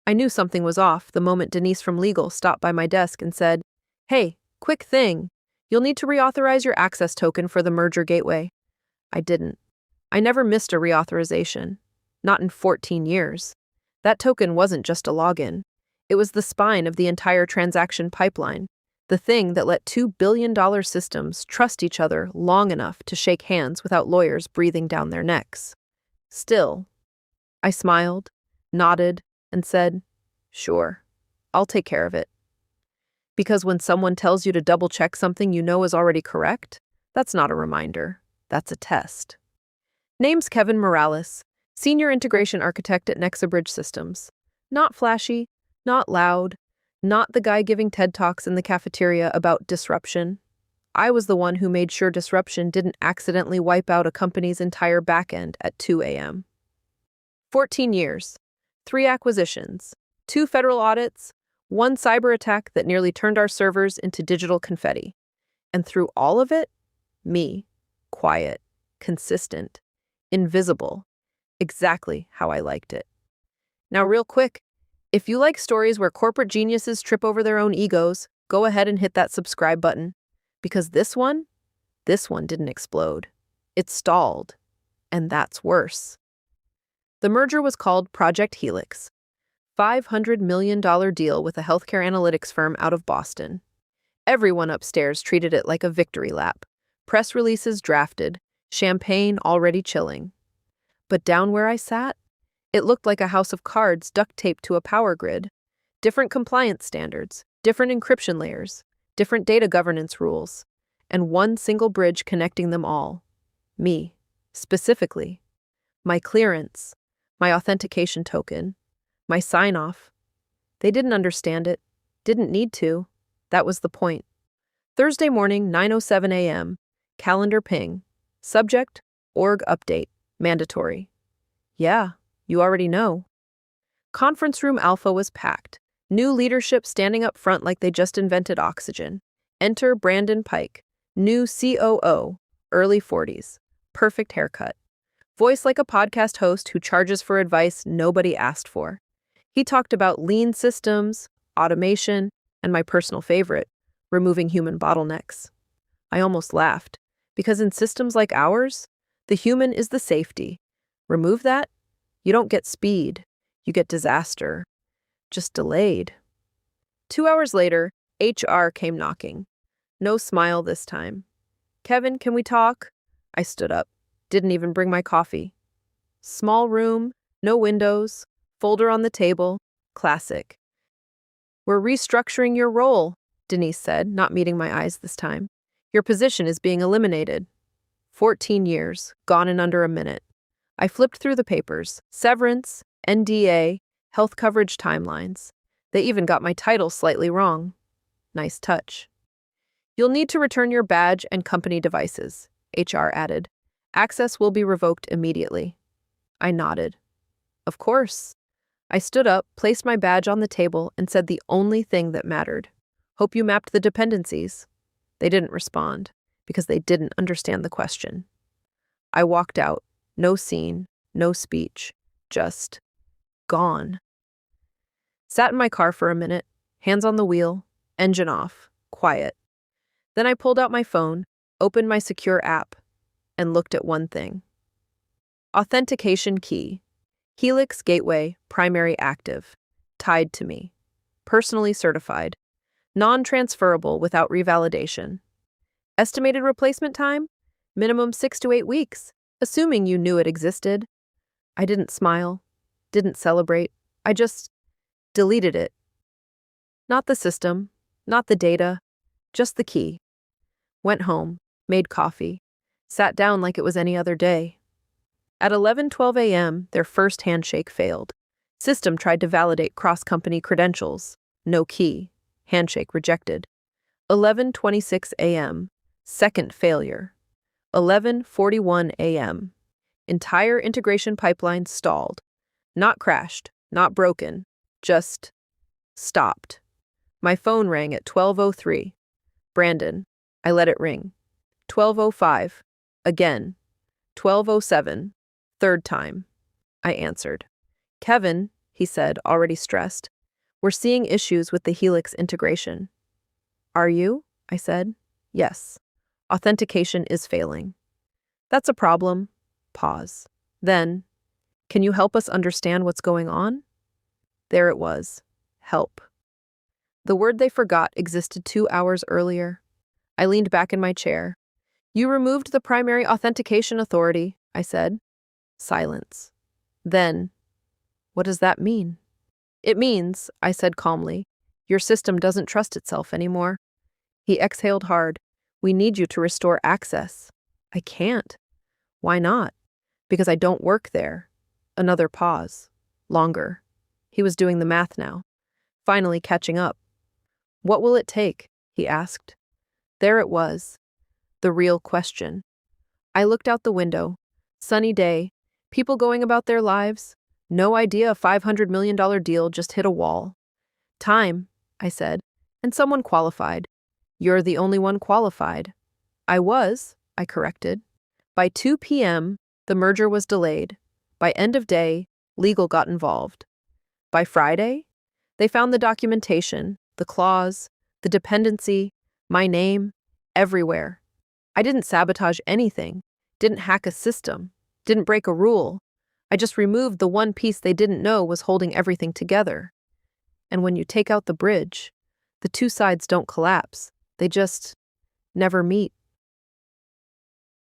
I knew something was off the moment Denise from legal stopped by my desk and said, "Hey, quick thing. You'll need to reauthorize your access token for the merger gateway." I didn't. I never missed a reauthorization. Not in 14 years. That token wasn't just a login. It was the spine of the entire transaction pipeline, the thing that let $2 billion systems trust each other long enough to shake hands without lawyers breathing down their necks. Still, I smiled, nodded, and said, "Sure, I'll take care of it." Because when someone tells you to double-check something you know is already correct, that's not a reminder, that's a test. Name's Kevin Morales, Senior Integration Architect at Nexabridge Systems. Not flashy, not loud, not the guy giving TED Talks in the cafeteria about disruption. I was the one who made sure disruption didn't accidentally wipe out a company's entire backend at 2 a.m. 14 years, 3 acquisitions, 2 federal audits, 1 cyber attack that nearly turned our servers into digital confetti. And through all of it, me, quiet, consistent, invisible, exactly how I liked it. Now, real quick, if you like stories where corporate geniuses trip over their own egos, go ahead and hit that subscribe button. Because this one didn't explode. It stalled. And that's worse. The merger was called Project Helix. $500 million deal with a healthcare analytics firm out of Boston. Everyone upstairs treated it like a victory lap. Press releases drafted, champagne already chilling. But down where I sat, it looked like a house of cards duct taped to a power grid. Different compliance standards, different encryption layers, different data governance rules, and one single bridge connecting them all. Me, specifically. My clearance, my authentication token, my sign-off. They didn't understand it, didn't need to. That was the point. Thursday morning, 9:07 a.m., calendar ping. Subject, org update, mandatory. Yeah, you already know. Conference room alpha was packed. New leadership standing up front like they just invented oxygen. Enter Brandon Pike, new COO, early 40s, perfect haircut. Voice like a podcast host who charges for advice nobody asked for. He talked about lean systems, automation, and my personal favorite, removing human bottlenecks. I almost laughed, because in systems like ours, the human is the safety. Remove that, you don't get speed, you get disaster. Just delayed. 2 hours later, HR came knocking. No smile this time. "Kevin, can we talk?" I stood up. Didn't even bring my coffee. Small room, no windows, folder on the table. Classic. "We're restructuring your role," Denise said, not meeting my eyes this time. "Your position is being eliminated." 14 years, gone in under a minute. I flipped through the papers. Severance, NDA, health coverage timelines. They even got my title slightly wrong. Nice touch. "You'll need to return your badge and company devices," HR added. "Access will be revoked immediately." I nodded. Of course. I stood up, placed my badge on the table, and said the only thing that mattered. "Hope you mapped the dependencies." They didn't respond, because they didn't understand the question. I walked out. No scene, no speech. Just gone. Sat in my car for a minute, hands on the wheel, engine off, quiet. Then I pulled out my phone, opened my secure app, and looked at one thing. Authentication key. Helix Gateway, primary active. Tied to me. Personally certified. Non-transferable without revalidation. Estimated replacement time? Minimum 6 to 8 weeks, assuming you knew it existed. I didn't smile, didn't celebrate. I just deleted it. Not the system, not the data, just the key. Went home, made coffee, sat down like it was any other day. At 11:12 a.m., their first handshake failed. System tried to validate cross-company credentials. No key. Handshake rejected. 11:26 a.m., second failure. 11:41 a.m., entire integration pipeline stalled. Not crashed, not broken, just stopped. My phone rang at 12:03. Brandon. I let it ring. 12:05. Again. 12:07. Third time. I answered. "Kevin," he said, already stressed. We're seeing issues with the Helix integration. Are you? I said. Yes. Authentication is failing. That's a problem. Pause. Then, can you help us understand what's going on? There it was. Help. The word they forgot existed 2 hours earlier. I leaned back in my chair. You removed the primary authentication authority, I said. Silence. Then, what does that mean? It means, I said calmly, your system doesn't trust itself anymore. He exhaled hard. We need you to restore access. I can't. Why not? Because I don't work there. Another pause. Longer. He was doing the math now. Finally catching up. What will it take? He asked. There it was. The real question. I looked out the window. Sunny day. People going about their lives. No idea a $500 million deal just hit a wall. Time, I said, and someone qualified. You're the only one qualified. I corrected. By 2 p.m., the merger was delayed. By end of day, legal got involved. By Friday, they found the documentation, the clause, the dependency, my name, everywhere. I didn't sabotage anything, didn't hack a system, didn't break a rule. I just removed the one piece they didn't know was holding everything together. And when you take out the bridge, the two sides don't collapse. They just never meet.